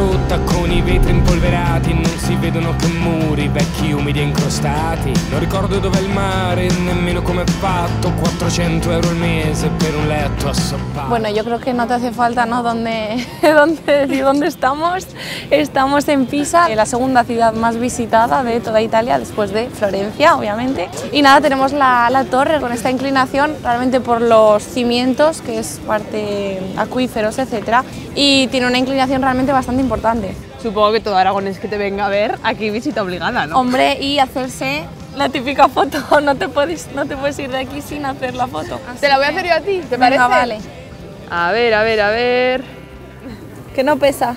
rotta con i vetri impolverati, non si vedono che muri vecchi, umidi e incrostati. Non ricordo dov'è il mare, nemmeno come è fatto, 400 euro al mese per un letto assoppato. Bueno, yo creo que no te hace falta, ¿no? ¿Dónde estamos? Estamos en Pisa, la segunda ciudad más visitada de toda Italia, después de Florencia, obviamente. Y nada, tenemos la torre con esta inclinación, realmente por los cimientos, que es parte acuíferos, etc. Y tiene una inclinación realmente bastante importante. Supongo que todo aragonés que te venga a ver, aquí visita obligada, ¿no? Hombre, y hacerse la típica foto, no te puedes ir de aquí sin hacer la foto. Te la voy a hacer yo a ti, ¿te parece? Venga, vale. A ver... Que no pesa.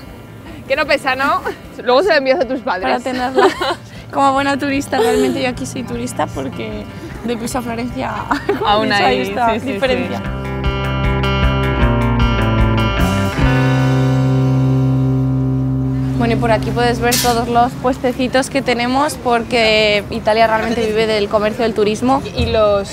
Que no pesa, ¿no? Luego se la envías a tus padres. Para tenerla como buena turista. Realmente yo aquí soy turista porque de Pisa a Florencia aún hay esta sí, diferencia. Sí. Bueno, y por aquí puedes ver todos los puestecitos que tenemos porque Italia realmente vive del comercio del turismo. ¿Y los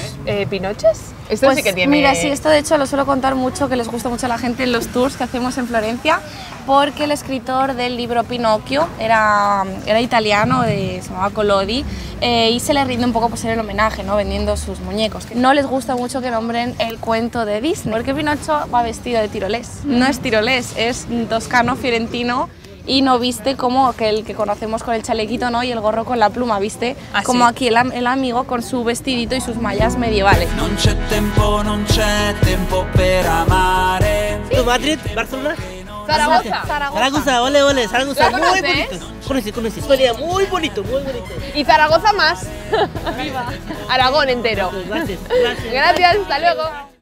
pinoches? Esto Pues, sí que tiene... Mira, sí, esto de hecho lo suelo contar mucho, que les gusta mucho a la gente en los tours que hacemos en Florencia, porque el escritor del libro Pinocchio era italiano, se llamaba Collodi, y se le rinde un poco pues, el homenaje, ¿no? Vendiendo sus muñecos. No les gusta mucho que nombren el cuento de Disney, porque Pinocho va vestido de tirolés. No es tirolés, es toscano, fiorentino, y no viste como que el que conocemos con el chalequito, ¿no? Y el gorro con la pluma, viste como aquí el amigo con su vestidito y sus mallas medievales. Non c'è tempo per amare. Madrid, Barcelona. Zaragoza. Ole, Zaragoza, ¿La muy conoces? bonito. Conocí, historia muy bonito. Y Zaragoza más. Viva. Aragón entero. Gracias. Gracias, hasta luego.